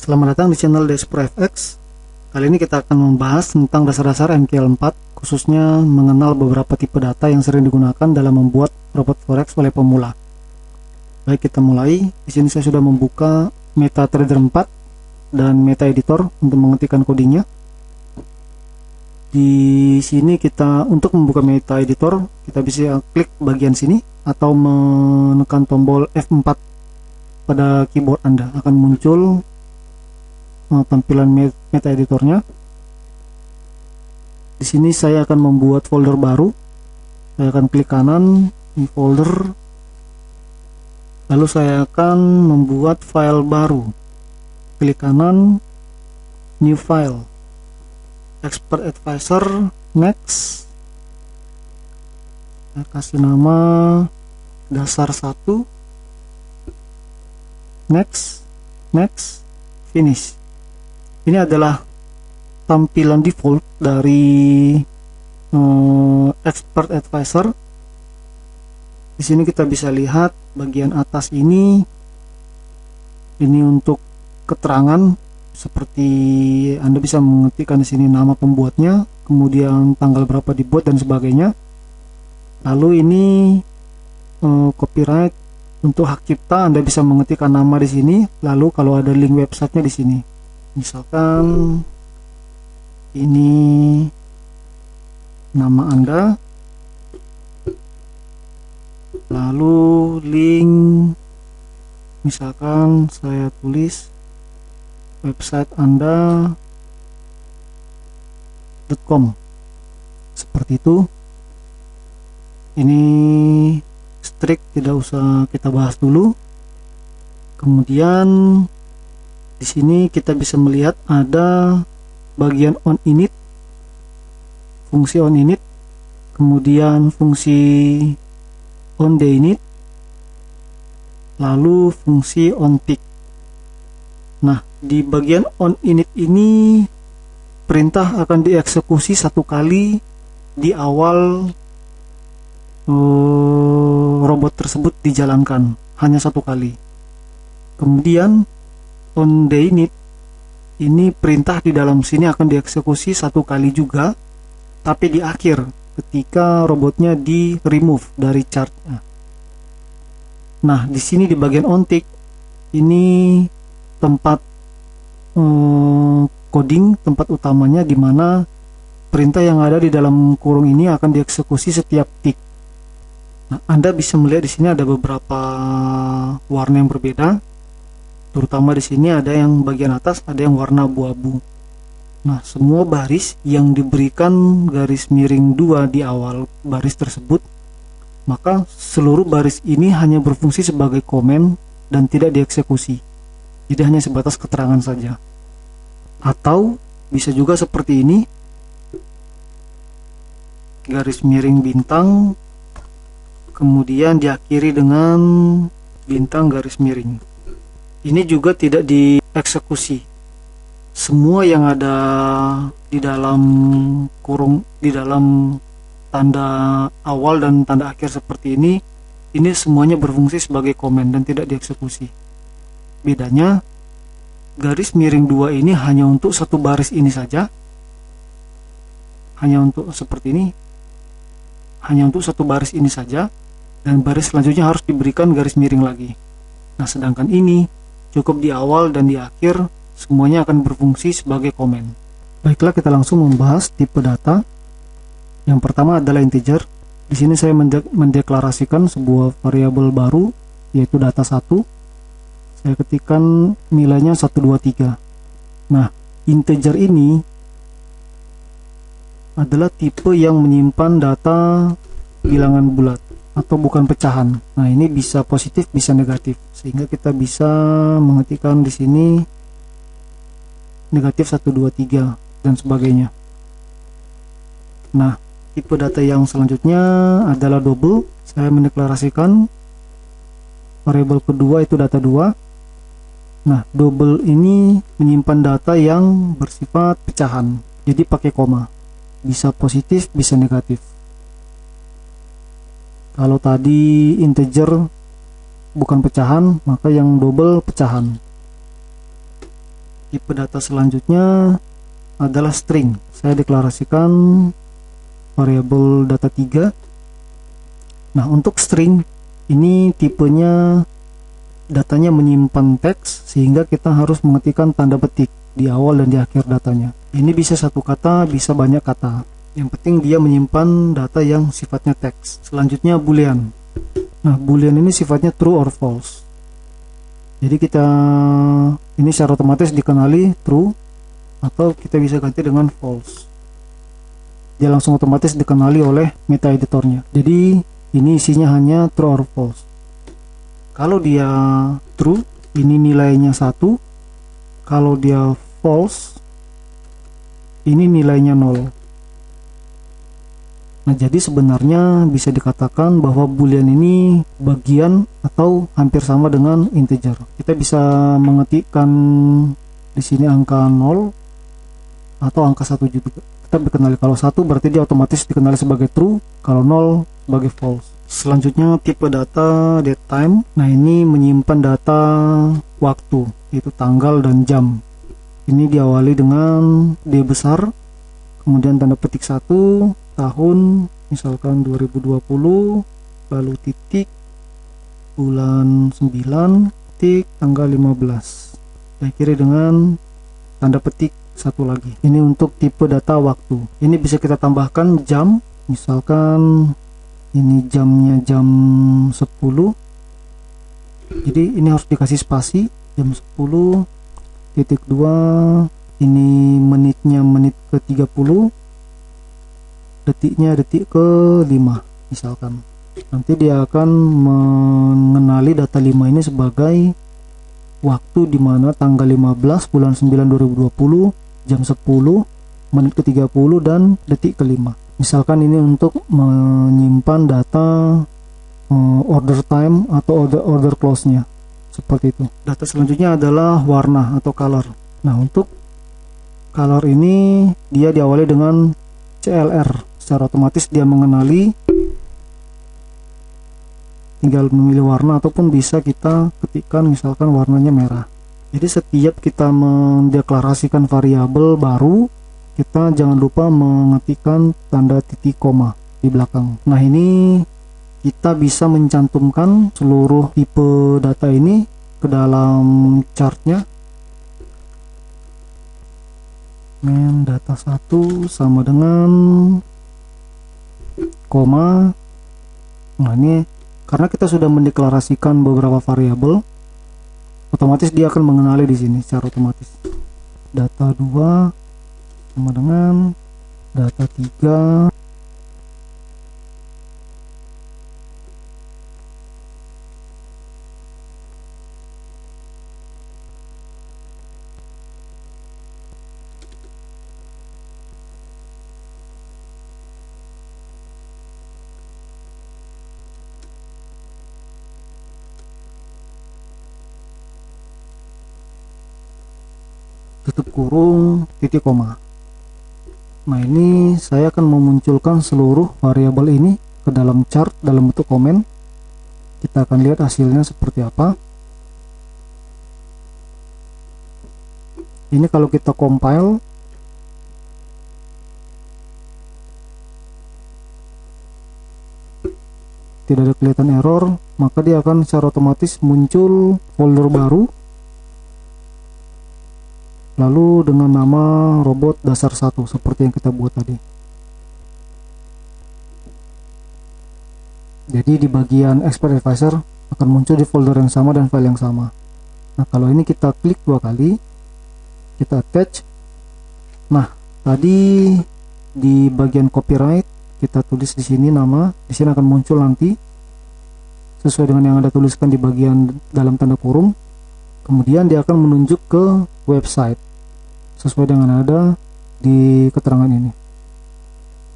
Selamat datang di channel DSProFX. Kali ini kita akan membahas tentang dasar-dasar MQL4, khususnya mengenal beberapa tipe data yang sering digunakan dalam membuat robot forex oleh pemula. Baik, kita mulai. Di sini saya sudah membuka MetaTrader 4 dan MetaEditor untuk mengetikkan codingnya. Di sini kita untuk membuka MetaEditor, kita bisa klik bagian sini atau menekan tombol F4 pada keyboard Anda. Akan muncul tampilan meta editornya. Di sini saya akan membuat folder baru. Saya akan klik kanan di folder, lalu saya akan membuat file baru. Klik kanan, new file, expert advisor, next. Saya kasih nama dasar 1, next, finish. Ini adalah tampilan default dari expert advisor. Di sini kita bisa lihat bagian atas ini untuk keterangan, seperti Anda bisa mengetikkan di sini nama pembuatnya, kemudian tanggal berapa dibuat dan sebagainya. Lalu ini copyright untuk hak cipta, Anda bisa mengetikkan nama di sini. Lalu kalau ada link websitenya di sini. Misalkan ini nama Anda, lalu link, misalkan saya tulis website Anda.com, seperti itu. Ini strict, tidak usah kita bahas dulu. Kemudian di sini kita bisa melihat ada bagian on init, fungsi on init, kemudian fungsi on the init, lalu fungsi on tick. Nah, di bagian on init ini perintah akan dieksekusi satu kali di awal robot tersebut dijalankan, hanya satu kali. Kemudian on the init ini perintah di dalam sini akan dieksekusi satu kali juga, tapi di akhir ketika robotnya di remove dari chartnya. Nah, di sini di bagian on tick ini tempat coding, tempat utamanya, di mana perintah yang ada di dalam kurung ini akan dieksekusi setiap tick. Nah, Anda bisa melihat di sini ada beberapa warna yang berbeda. Terutama di sini ada yang bagian atas ada yang warna abu-abu. Nah, semua baris yang diberikan garis miring 2 di awal baris tersebut, maka seluruh baris ini hanya berfungsi sebagai komen dan tidak dieksekusi. Jadi hanya sebatas keterangan saja. Atau bisa juga seperti ini, garis miring bintang, kemudian diakhiri dengan bintang garis miring. Ini juga tidak dieksekusi. Semua yang ada di dalam kurung, di dalam tanda awal dan tanda akhir seperti ini semuanya berfungsi sebagai komen dan tidak dieksekusi. Bedanya, garis miring 2 ini hanya untuk satu baris ini saja. Hanya untuk seperti ini. Hanya untuk satu baris ini saja, dan baris selanjutnya harus diberikan garis miring lagi. Nah, sedangkan ini cukup di awal dan di akhir semuanya akan berfungsi sebagai komen. Baiklah, kita langsung membahas tipe data. Yang pertama adalah integer. Di sini saya mendeklarasikan sebuah variabel baru, yaitu data 1. Saya ketikkan nilainya 123. Nah, integer ini adalah tipe yang menyimpan data bilangan bulat atau bukan pecahan. Nah, ini bisa positif, bisa negatif, sehingga kita bisa mengetikkan di sini negatif 123 dan sebagainya. Nah, tipe data yang selanjutnya adalah double. Saya mendeklarasikan variabel kedua itu data 2. Nah, double ini menyimpan data yang bersifat pecahan, jadi pakai koma. Bisa positif, bisa negatif. Kalau tadi integer bukan pecahan, maka yang double pecahan. Tipe data selanjutnya adalah string. Saya deklarasikan variabel data 3. Nah, untuk string ini tipenya datanya menyimpan teks, sehingga kita harus mengetikkan tanda petik di awal dan di akhir datanya. Ini bisa satu kata, bisa banyak kata. Yang penting dia menyimpan data yang sifatnya teks. Selanjutnya boolean. Nah, boolean ini sifatnya true or false. Jadi ini secara otomatis dikenali true, atau kita bisa ganti dengan false. Dia langsung otomatis dikenali oleh meta editornya. Jadi ini isinya hanya true or false. Kalau dia true, ini nilainya 1. Kalau dia false, ini nilainya 0. Nah, jadi sebenarnya bisa dikatakan bahwa boolean ini bagian atau hampir sama dengan integer. Kita bisa mengetikkan di sini angka 0 atau angka 1 juga. Tetap dikenali. Kalau 1 berarti dia otomatis dikenali sebagai true, kalau 0 sebagai false. Selanjutnya tipe data datetime. Nah, ini menyimpan data waktu, yaitu tanggal dan jam. Ini diawali dengan D besar, kemudian tanda petik 1, tahun, misalkan 2020, lalu titik, bulan 9, titik, tanggal 15. Diakhiri dengan tanda petik 1 lagi. Ini untuk tipe data waktu. Ini bisa kita tambahkan jam, misalkan ini jamnya jam 10. Jadi ini harus dikasih spasi, jam 10 titik 2. Ini menitnya menit ke 30, detiknya detik ke 5 misalkan. Nanti dia akan mengenali data 5 ini sebagai waktu dimana tanggal 15 bulan 9 2020, jam 10, menit ke 30 dan detik ke 5. Misalkan ini untuk menyimpan data order time atau order close-nya, seperti itu. Data selanjutnya adalah warna atau color. Nah, untuk color ini dia diawali dengan CLR. Secara otomatis dia mengenali, tinggal memilih warna ataupun bisa kita ketikkan misalkan warnanya merah. Jadi setiap kita mendeklarasikan variabel baru, kita jangan lupa mengetikkan tanda titik koma di belakang. Nah, ini kita bisa mencantumkan seluruh tipe data ini ke dalam chartnya. Men data 1 sama dengan koma. Nah, ini karena kita sudah mendeklarasikan beberapa variabel, otomatis dia akan mengenali di sini secara otomatis. Data 2 sama dengan data 3. Tutup kurung titik koma. Nah, ini saya akan memunculkan seluruh variabel ini ke dalam chart dalam bentuk komen. Kita akan lihat hasilnya seperti apa. Ini kalau kita compile, tidak ada kelihatan error, maka dia akan secara otomatis muncul folder baru, lalu dengan nama robot dasar 1 seperti yang kita buat tadi. Jadi di bagian expert advisor akan muncul di folder yang sama dan file yang sama. Nah, kalau ini kita klik 2 kali, kita attach. Nah, tadi di bagian copyright kita tulis di sini nama, di sini akan muncul nanti sesuai dengan yang Anda tuliskan di bagian dalam tanda kurung. Kemudian dia akan menunjuk ke website sesuai dengan ada di keterangan ini,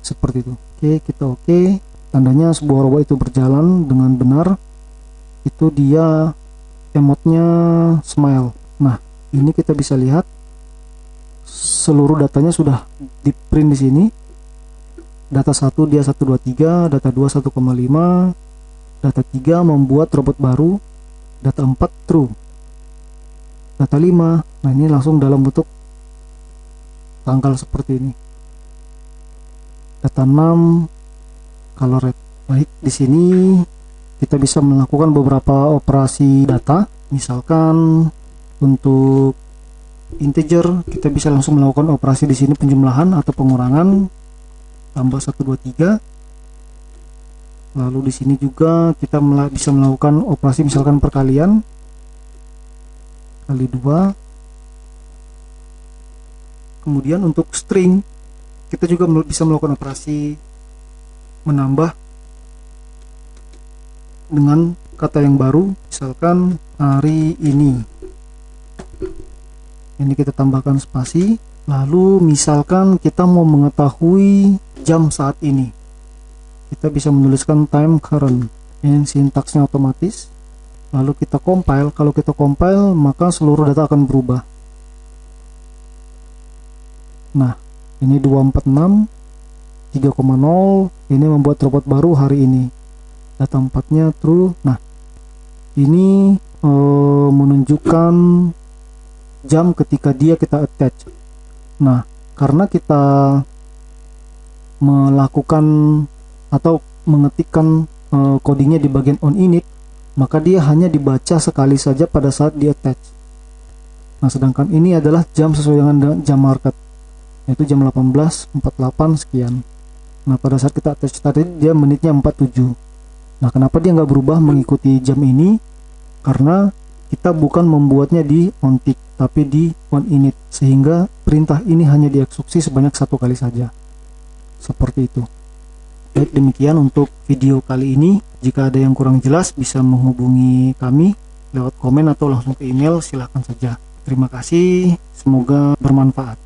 seperti itu. Oke, kita oke. Tandanya sebuah robot itu berjalan dengan benar. Itu dia emotnya smile. Nah, ini kita bisa lihat seluruh datanya sudah di print di sini. Data 1 dia 123, data 2 1,5, data 3 membuat robot baru, data 4 true. data 5. Nah, ini langsung dalam bentuk tanggal seperti ini. Data 6 color red. Baik, di sini kita bisa melakukan beberapa operasi data. Misalkan untuk integer kita bisa langsung melakukan operasi di sini penjumlahan atau pengurangan, tambah 1 2 3. Lalu di sini juga kita bisa melakukan operasi misalkan perkalian kali 2. Kemudian untuk string kita juga bisa melakukan operasi menambah dengan kata yang baru, misalkan hari ini. Ini kita tambahkan spasi. Lalu misalkan kita mau mengetahui jam saat ini, kita bisa menuliskan time current. Ini sintaksnya otomatis. Lalu kita compile. Kalau kita compile maka seluruh data akan berubah. Nah, ini 246 3,0. Ini membuat robot baru hari ini. Data 4-nya true. Nah, ini menunjukkan jam ketika kita attach. Nah, karena kita melakukan atau mengetikkan codingnya di bagian on init, maka dia hanya dibaca sekali saja pada saat di attach. Nah, sedangkan ini adalah jam sesuai dengan jam market, yaitu jam 18.48 sekian. Nah, pada saat kita attach tadi dia menitnya 47. Nah, kenapa dia nggak berubah mengikuti jam ini? Karena kita bukan membuatnya di on tick, tapi di on init, sehingga perintah ini hanya dieksekusi sebanyak 1 kali saja. Seperti itu. Baik, demikian untuk video kali ini. Jika ada yang kurang jelas bisa menghubungi kami lewat komen atau langsung ke email, silahkan saja. Terima kasih, semoga bermanfaat.